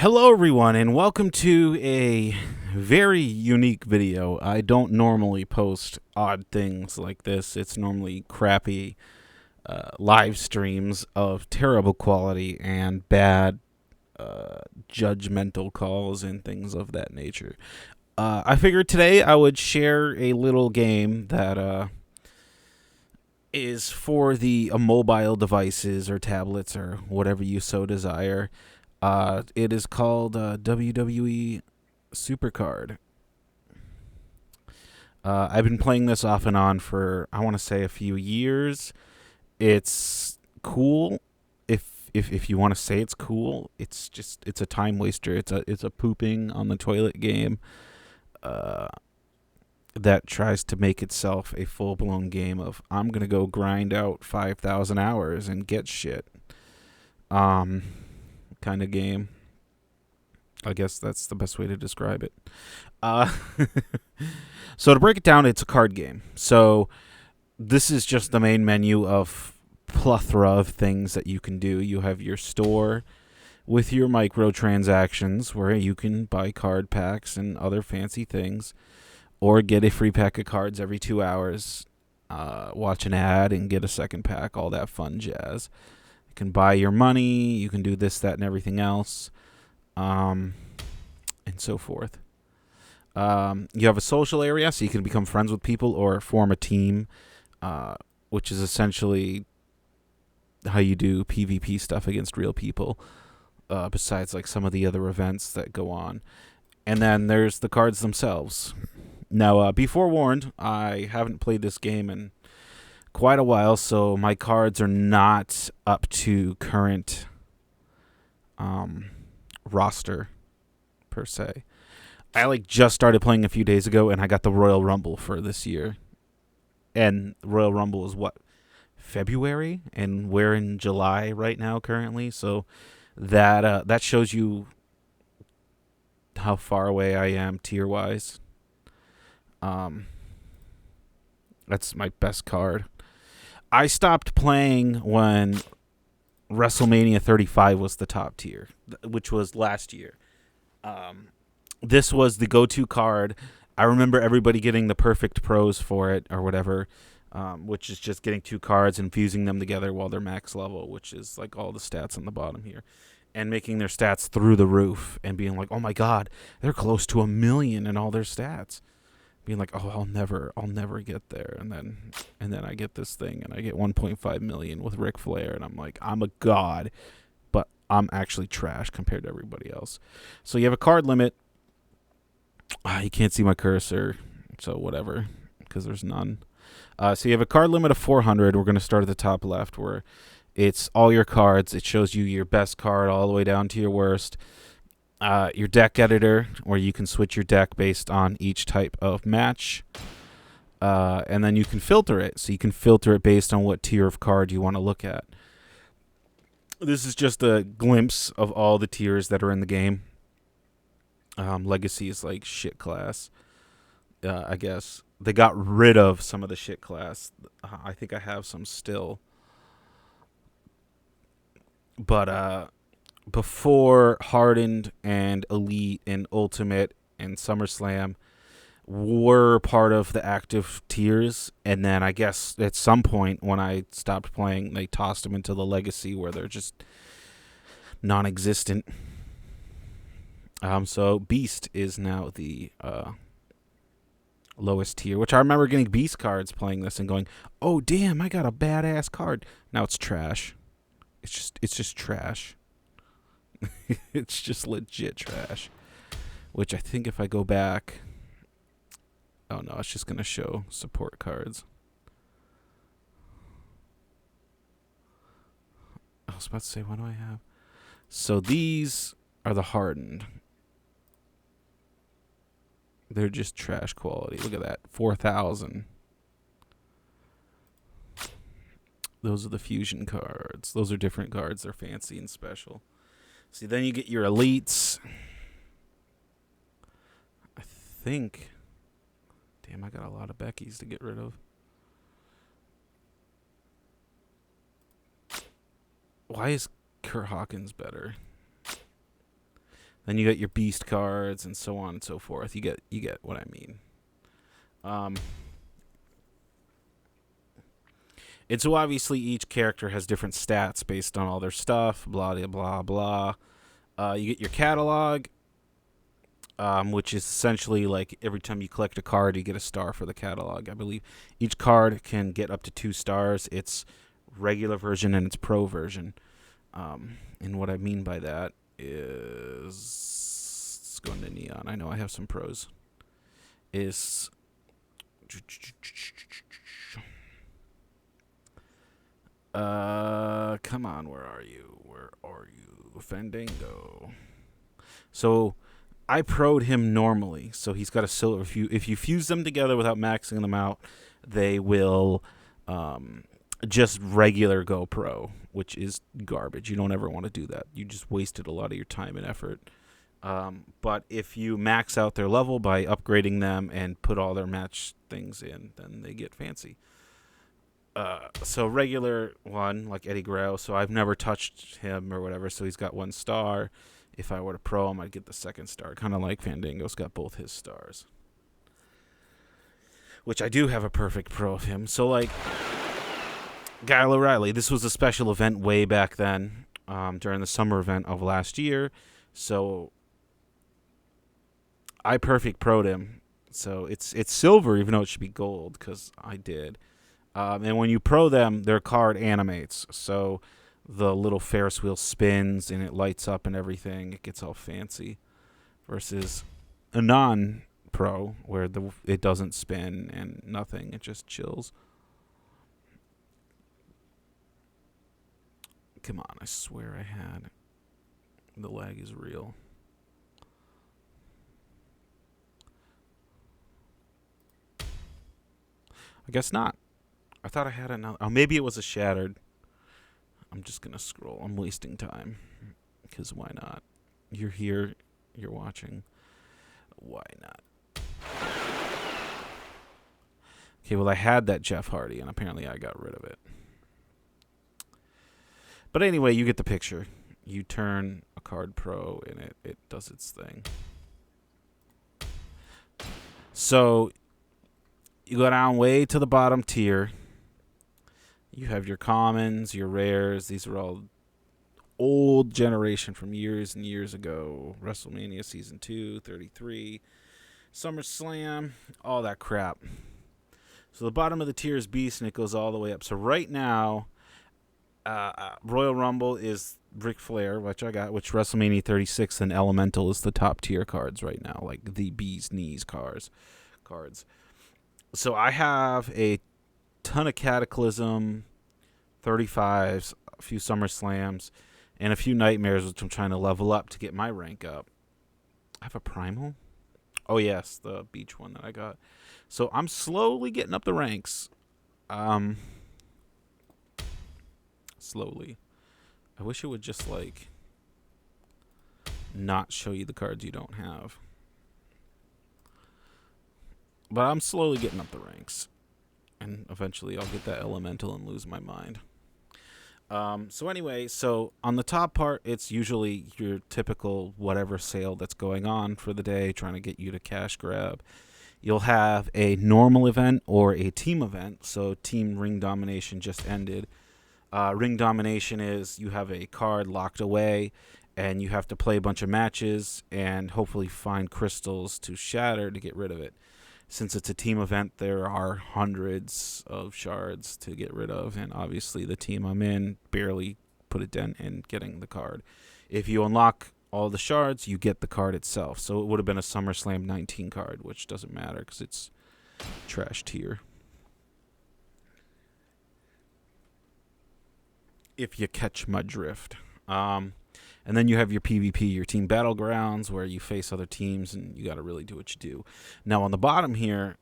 Hello, everyone, and welcome to a very unique video. I don't normally post odd things like this. It's normally crappy live streams of terrible quality and bad judgmental calls and things of that nature. I figured today I would share a little game that is for the mobile devices or tablets or whatever you so desire. It is called WWE Supercard. I've been playing this off and on for I want to say a few years. It's cool. If you want to say it's cool, it's a time waster. It's a pooping on the toilet game. Uh, that tries to make itself a full blown game of I'm gonna go grind out 5,000 hours and get shit. Um, Kind of game. I guess that's the best way to describe it. Uh, so to break it down, it's a card game. So this is just the main menu of plethora of things that you can do. You have your store with your microtransactions where you can buy card packs and other fancy things, or get a free pack of cards every 2 hours. Watch an ad and get a second pack. All that fun jazz. You can buy your money. You can do this, that, and everything else. And so forth. You have a social area, so you can become friends with people or form a team, which is essentially how you do PvP stuff against real people, besides like some of the other events that go on. And then there's the cards themselves. Now, be forewarned, I haven't played this game in quite a while, so my cards are not up to current roster per se. I just started playing a few days ago, and I got the Royal Rumble for this year. And Royal Rumble is what, February, and we're in July right now currently. So that shows you how far away I am tier wise. That's my best card. I stopped playing when WrestleMania 35 was the top tier, which was last year. This was the go-to card. I remember everybody getting the perfect pros for it or whatever, which is just getting two cards and fusing them together while they're max level, which is like all the stats on the bottom here, and making their stats through the roof and being like, oh my God, they're close to 1,000,000 in all their stats. Being like, oh, I'll never get there, and then I get this thing and I get 1.5 million with Ric Flair, and I'm like, I'm a god, but I'm actually trash compared to everybody else. So you have a card limit. You can't see my cursor, so whatever, because there's none. So you have a card limit of 400. We're going to start at the top left, where it's all your cards. It shows you your best card all the way down to your worst. Your deck editor, where you can switch your deck based on each type of match. And then you can filter it. So you can filter it based on what tier of card you want to look at. This is just a glimpse of all the tiers that are in the game. Legacy is like shit class. I guess they got rid of some of the shit class. I think I have some still. But before Hardened and Elite and Ultimate and SummerSlam were part of the active tiers, and then I guess at some point when I stopped playing, they tossed them into the Legacy where they're just non-existent. So Beast is now the lowest tier, which I remember getting Beast cards playing this and going, "Oh damn, I got a badass card." Now it's trash. It's just trash. It's just legit trash. Which I think if I go back, oh no, it's just gonna show support cards. I was about to say, what do I have? So these are the Hardened. They're just trash quality. Look at that. 4,000. Those are the fusion cards. Those are different cards. They're fancy and special. See, then you get your elites. I think. Damn, I got a lot of Beckys to get rid of. Why is Kurt Hawkins better? Then you get your beast cards and so on and so forth. You get what I mean. Um, and so obviously each character has different stats based on all their stuff. Blah blah blah blah. You get your catalog, which is essentially like every time you collect a card, you get a star for the catalog. I believe each card can get up to 2 stars. It's regular version and it's pro version. And what I mean by that is, let's go into Neon. I know I have some pros. Is come on, where are you? Where are you? Fandango. So I pro'd him normally. So he's got a silver. If you fuse them together without maxing them out, they will just regular go pro, which is garbage. You don't ever want to do that. You just wasted a lot of your time and effort. But if you max out their level by upgrading them and put all their match things in, then they get fancy. So regular one, like Eddie Guerrero, so I've never touched him or whatever, so he's got 1 star. If I were to pro him, I'd get the 2nd star, kind of like Fandango's got both his stars. Which I do have a perfect pro of him. So, like, Kyle O'Reilly, this was a special event way back then, during the summer event of last year, so I perfect pro'd him. So it's silver, even though it should be gold, because I did. And when you pro them, their card animates. So the little Ferris wheel spins and it lights up and everything. It gets all fancy. Versus a non-pro where it doesn't spin and nothing. It just chills. Come on, I swear I had. The lag is real. I guess not. I thought I had another. Oh, maybe it was a shattered. I'm just going to scroll. I'm wasting time. Because why not? You're here. You're watching. Why not? Okay, well, I had that Jeff Hardy, and apparently I got rid of it. But anyway, you get the picture. You turn a card pro, and it does its thing. So you go down way to the bottom tier. You have your commons, your rares. These are all old generation from years and years ago. WrestleMania Season 2, 33, SummerSlam, all that crap. So the bottom of the tier is Beast, and it goes all the way up. So right now, Royal Rumble is Ric Flair, which I got, which WrestleMania 36 and Elemental is the top tier cards right now, like the Bee's Knees cards. So I have a ton of Cataclysm, 35s, a few SummerSlams, and a few Nightmares, which I'm trying to level up to get my rank up. I have a Primal? Oh, yes, the beach one that I got. So I'm slowly getting up the ranks. Slowly. I wish it would just, like, not show you the cards you don't have. But I'm slowly getting up the ranks. And eventually I'll get that Elemental and lose my mind. So anyway, so on the top part, it's usually your typical whatever sale that's going on for the day, trying to get you to cash grab. You'll have a normal event or a team event. So Team Ring Domination just ended. Ring Domination is you have a card locked away, and you have to play a bunch of matches and hopefully find crystals to shatter to get rid of it. Since it's a team event, there are hundreds of shards to get rid of, and obviously the team I'm in barely put a dent in getting the card. If you unlock all the shards, you get the card itself. So it would have been a SummerSlam 19 card, which doesn't matter because it's trash tier. If you catch my drift. And then you have your PvP, your team battlegrounds, where you face other teams and you got to really do what you do. Now, on the bottom here,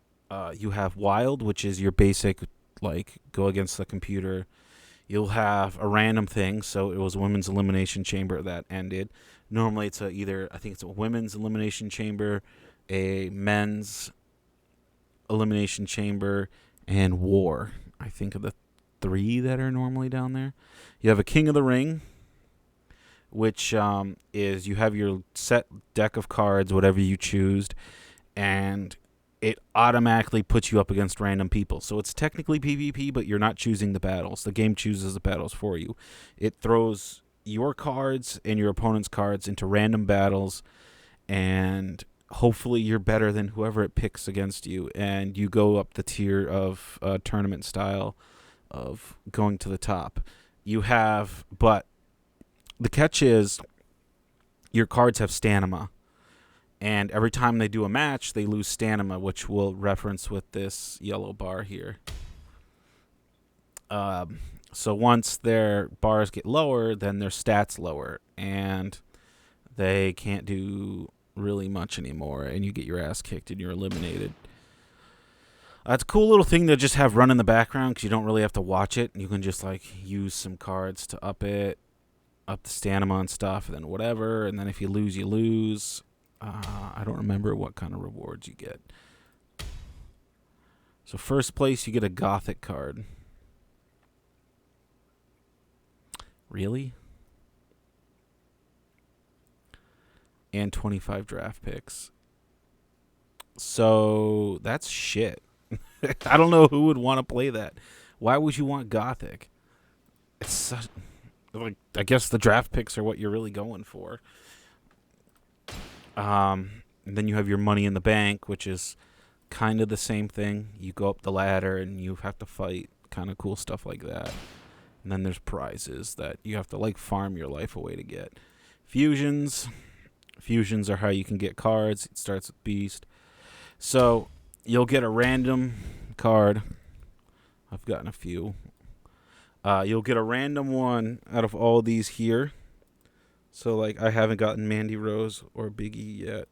you have Wild, which is your basic, like, go against the computer. You'll have a random thing. So it was a women's elimination chamber that ended. Normally, it's I think it's a women's elimination chamber, a men's elimination chamber, and war. I think of the 3 that are normally down there. You have a King of the Ring, which is you have your set deck of cards, whatever you choose, and it automatically puts you up against random people. So it's technically PvP, but you're not choosing the battles. The game chooses the battles for you. It throws your cards and your opponent's cards into random battles, and hopefully you're better than whoever it picks against you, and you go up the tier of tournament style of going to the top. But the catch is your cards have stamina, and every time they do a match, they lose stamina, which we'll reference with this yellow bar here. So once their bars get lower, then their stats lower, and they can't do really much anymore, and you get your ass kicked and you're eliminated. It's a cool little thing to just have run in the background because you don't really have to watch it. You can just like use some cards to up the stamina and stuff, and then whatever. And then if you lose, you lose. I don't remember what kind of rewards you get. So first place, you get a Gothic card. Really? And 25 draft picks. So that's shit. I don't know who would want to play that. Why would you want Gothic? It's such, like, I guess the draft picks are what you're really going for. And then you have your money in the bank, which is kind of the same thing. You go up the ladder and you have to fight, kind of cool stuff like that. And then there's prizes that you have to like farm your life away to get. Fusions are how you can get cards. It starts with Beast. So you'll get a random card. I've gotten a few. You'll get a random one out of all these here. So, like, I haven't gotten Mandy Rose or Biggie yet.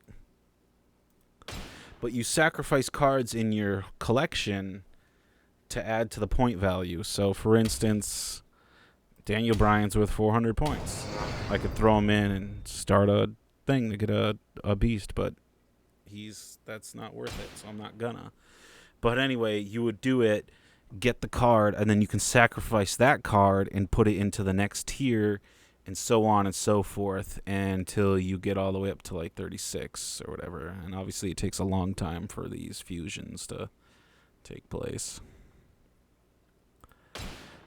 But you sacrifice cards in your collection to add to the point value. So, for instance, Daniel Bryan's worth 400 points. I could throw him in and start a thing to get a beast, but that's not worth it, so I'm not gonna. But anyway, you would do it, get the card, and then you can sacrifice that card and put it into the next tier, and so on and so forth until you get all the way up to like 36 or whatever. And obviously it takes a long time for these fusions to take place.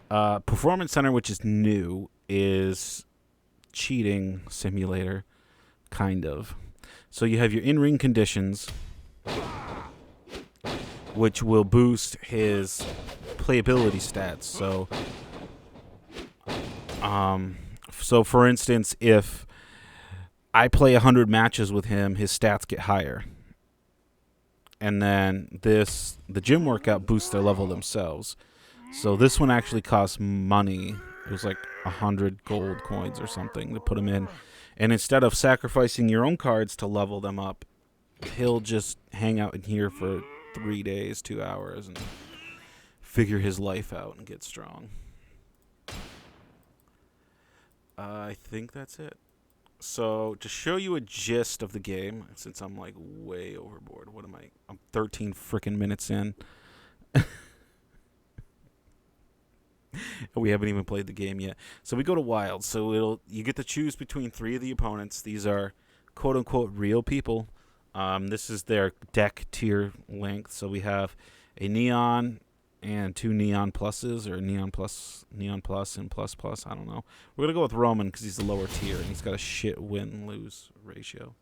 Performance Center, which is new, is cheating simulator, kind of. So you have your in-ring conditions, which will boost his playability stats. So for instance, if I play 100 matches with him, his stats get higher. And then the gym workout boosts their level themselves. So this one actually costs money. It was like 100 gold coins or something to put him in. And instead of sacrificing your own cards to level them up, he'll just hang out in here for 3 days, 2 hours, and figure his life out and get strong. I think that's it. So to show you a gist of the game, since I'm like way overboard, I'm 13 freaking minutes in. We haven't even played the game yet. So we go to Wild. So you get to choose between 3 of the opponents. These are quote unquote real people. This is their deck tier length. So we have a Neon and 2 Neon Pluses, or Neon Plus, and Plus. I don't know. We're going to go with Roman because he's the lower tier and he's got a shit win-lose ratio.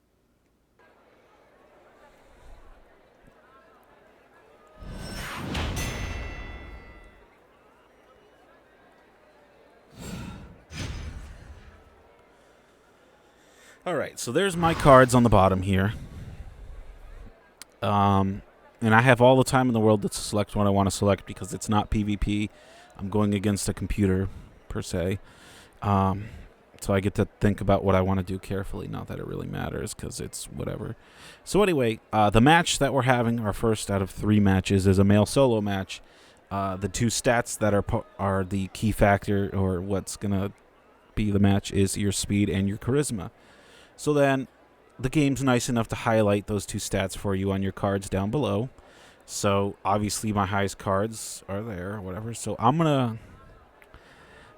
All right, so there's my cards on the bottom here. And I have all the time in the world to select what I want to select because it's not PvP. I'm going against a computer, per se. So I get to think about what I want to do carefully. Not that it really matters because it's whatever. So anyway, the match that we're having, our first out of 3 matches, is a male solo match. The 2 stats that are the key factor, or what's going to be the match, is your speed and your charisma. So then the game's nice enough to highlight those 2 stats for you on your cards down below. So obviously my highest cards are there or whatever. So I'm going to...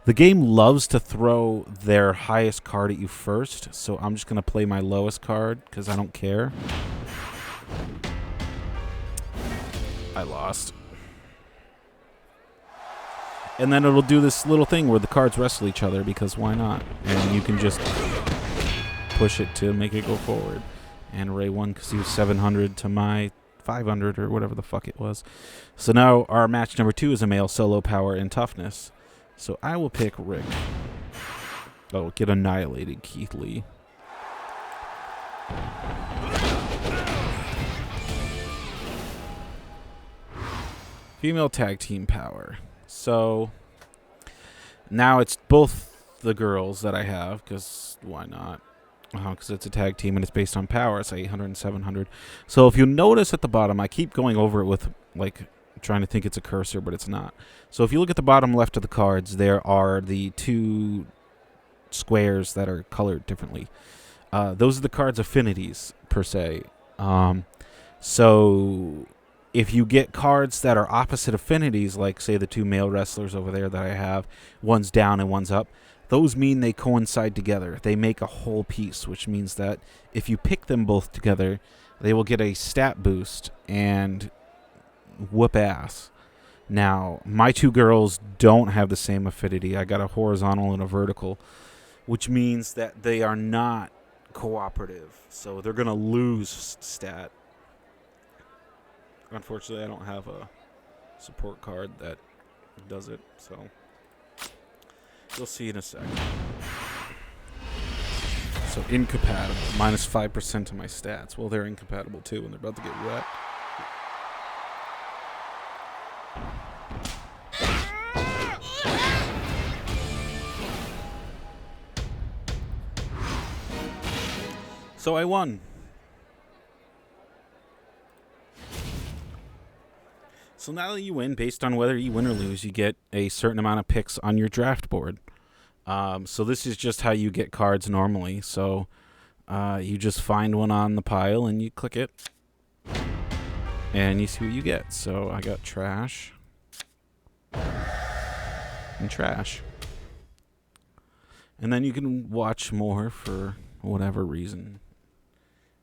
The game loves to throw their highest card at you first, so I'm just going to play my lowest card because I don't care. I lost. And then it'll do this little thing where the cards wrestle each other because why not? And you can just push it to make it go forward. And Ray won because he was 700 to my 500 or whatever the fuck it was. So now our match number 2 is a male solo power and toughness. So I will pick Rick. Oh, get annihilated, Keith Lee. Female tag team power. So now it's both the girls that I have, because why not? Because it's a tag team and it's based on power. It's 800 and 700. So if you notice at the bottom, I keep going over it with like trying to think it's a cursor, but it's not. So if you look at the bottom left of the cards, there are the 2 squares that are colored differently. Those are the cards' affinities, per se. So if you get cards that are opposite affinities, like, say, the 2 male wrestlers over there that I have, one's down and one's up, those mean they coincide together. They make a whole piece, which means that if you pick them both together, they will get a stat boost and whoop ass. Now, my 2 girls don't have the same affinity. I got a horizontal and a vertical, which means that they are not cooperative. So they're going to lose stat. Unfortunately, I don't have a support card that does it, so you'll see in a sec. So incompatible, minus 5% of my stats. Well, they're incompatible too, and they're about to get wrecked. So I won. So now that you win, based on whether you win or lose, you get a certain amount of picks on your draft board. So this is just how you get cards normally. So you just find one on the pile and you click it. And you see what you get. So I got trash. And trash. And then you can watch more for whatever reason.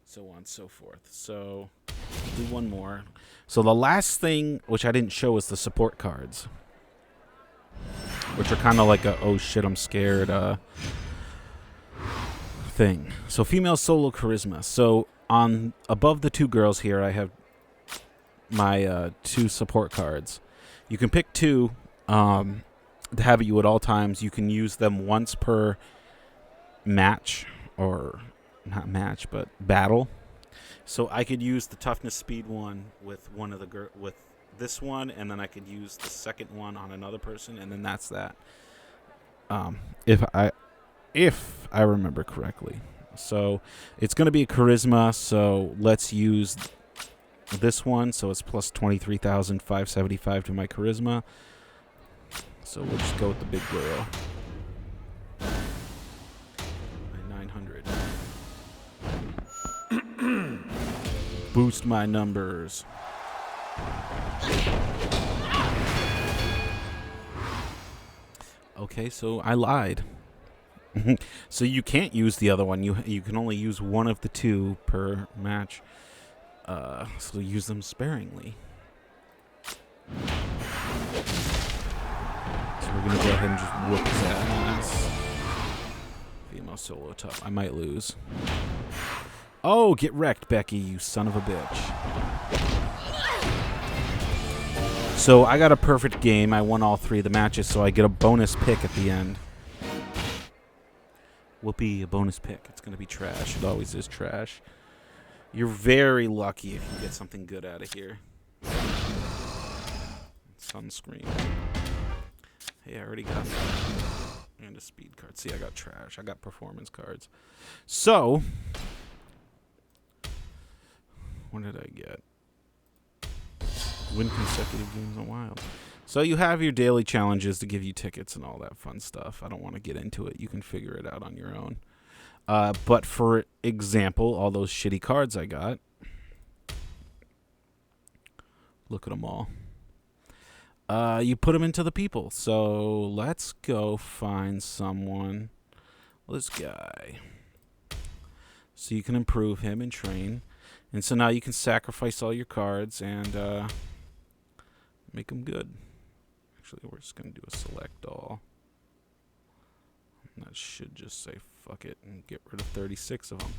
So on and so forth. So I'll do one more. So the last thing, which I didn't show, is the support cards, which are kind of like a oh shit I'm scared thing. So female solo charisma. So on above the 2 girls here, I have my 2 support cards. You can pick 2 to have at you at all times. You can use them once per match, or not match, but battle. So I could use the toughness speed one with one of the with this one, and then I could use the second one on another person, and then that's that. If I remember correctly. So it's going to be a charisma. So let's use this one. So it's plus 23,575 to my charisma. So we'll just go with the big girl. 900. Boost my numbers. Okay, so I lied. So you can't use the other one. You can only use one of the 2 per match. So use them sparingly. So we're gonna go ahead and just whoop his ass. Female solo tough. I might lose. Oh, get wrecked, Becky, you son of a bitch. So I got a perfect game. I won all 3 of the matches, so I get a bonus pick at the end. Whoopee, a bonus pick. It's going to be trash. It always is trash. You're very lucky if you get something good out of here. Sunscreen. Hey, I already got that. And a speed card. See, I got trash. I got performance cards. So what did I get? Win consecutive games in Wild. So you have your daily challenges to give you tickets and all that fun stuff. I don't want to get into it. You can figure it out on your own. But for example, all those shitty cards I got. Look at them all. you put them into the people. So let's go find someone. This guy. So you can improve him and train. And so now you can sacrifice all your cards and make them good. Actually, we're just going to do a select all. And that should just say fuck it and get rid of 36 of them.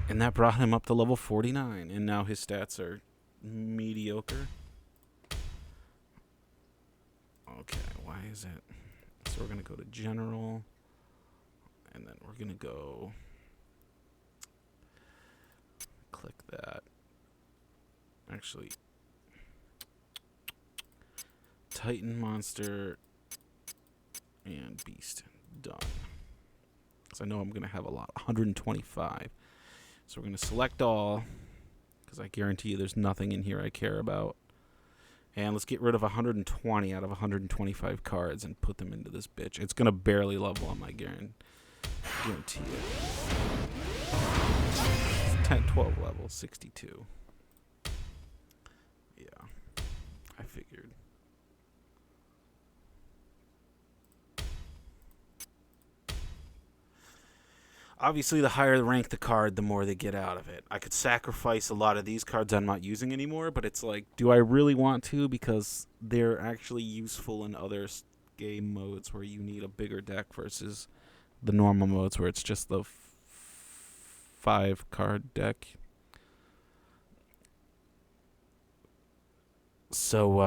And that brought him up to level 49. And now his stats are mediocre. Okay, why is it? So we're going to go to general. And then we're going to go... click that. Actually... Titan, Monster, and Beast. Done. Because I know I'm going to have a lot. 125. So we're going to select all. Because I guarantee you there's nothing in here I care about. And let's get rid of 120 out of 125 cards and put them into this bitch. It's going to barely level on my guarantee it. It's 10, 12 level, 62. Yeah. I figured. Obviously, the higher rank the card, the more they get out of it. I could sacrifice a lot of these cards I'm not using anymore, but it's like, do I really want to? Because they're actually useful in other game modes where you need a bigger deck versus the normal modes where it's just the 5-card deck. So,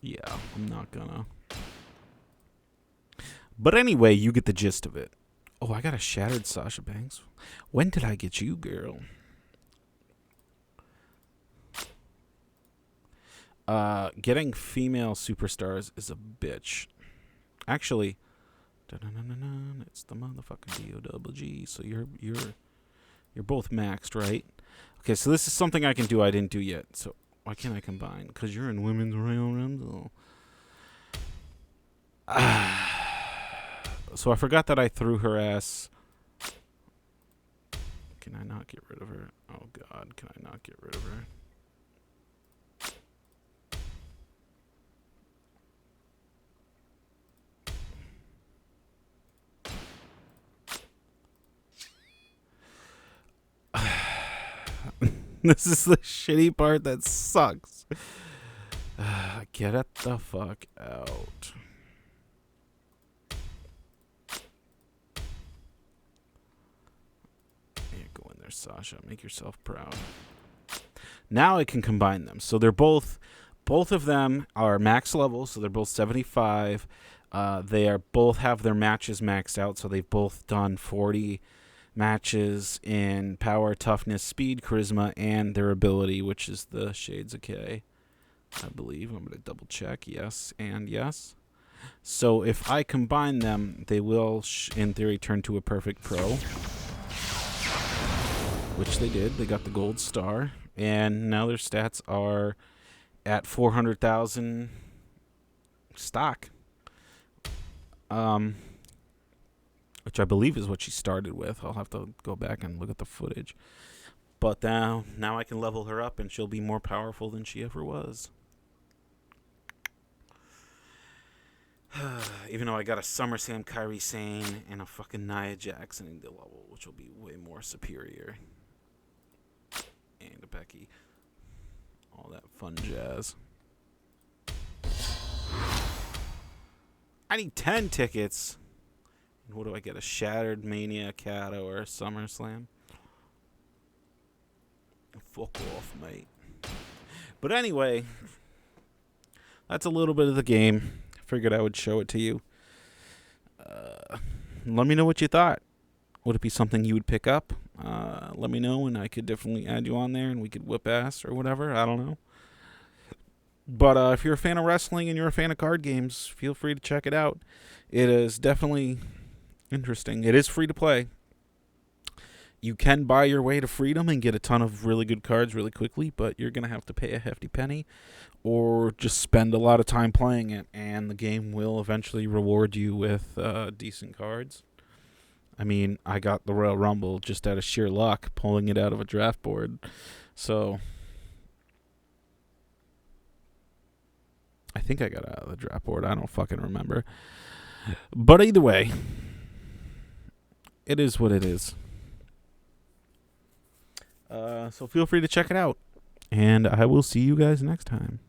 yeah, I'm not gonna. But anyway, you get the gist of it. Oh, I got a shattered Sasha Banks. When did I get you, girl? Getting female superstars is a bitch. Actually, it's the motherfucking DOWG. So you're both maxed, right? Okay, so this is something I can do I didn't do yet. So why can't I combine? Because you're in women's Royal Rumble. So I forgot that I threw her ass. Can I not get rid of her? Oh, God. Can I not get rid of her? This is the shitty part that sucks. Get it the fuck out. Go in there, Sasha. Make yourself proud. Now I can combine them. So they're both of them are max level, so they're both 75. They are both have their matches maxed out, so they've both done 40 matches in power, toughness, speed, charisma, and their ability, which is the Shades of K, I believe. I'm going to double check. Yes and yes. So if I combine them, they will, in theory, turn to a perfect pro. Which they did. They got the gold star. And now their stats are at 400,000 stock. Which I believe is what she started with. I'll have to go back and look at the footage. But now I can level her up and she'll be more powerful than she ever was. Even though I got a SummerSlam Kairi Sane and a fucking Nia Jackson in the level, which will be way more superior. And a Becky. All that fun jazz. I need 10 tickets. And what do I get? A Shattered Mania, Kato, or a SummerSlam? Fuck off, mate. But anyway, that's a little bit of the game. Figured I would show it to you. Let me know what you thought. Would it be something you would pick up? Let me know, and I could definitely add you on there, and we could whip ass or whatever. I don't know. But if you're a fan of wrestling and you're a fan of card games, feel free to check it out. It is definitely interesting. It is free to play. You can buy your way to freedom and get a ton of really good cards really quickly, but you're going to have to pay a hefty penny or just spend a lot of time playing it, and the game will eventually reward you with decent cards. I mean, I got the Royal Rumble just out of sheer luck, pulling it out of a draft board. So, I think I got out of the draft board. I don't fucking remember. But either way, it is what it is. So feel free to check it out. And I will see you guys next time.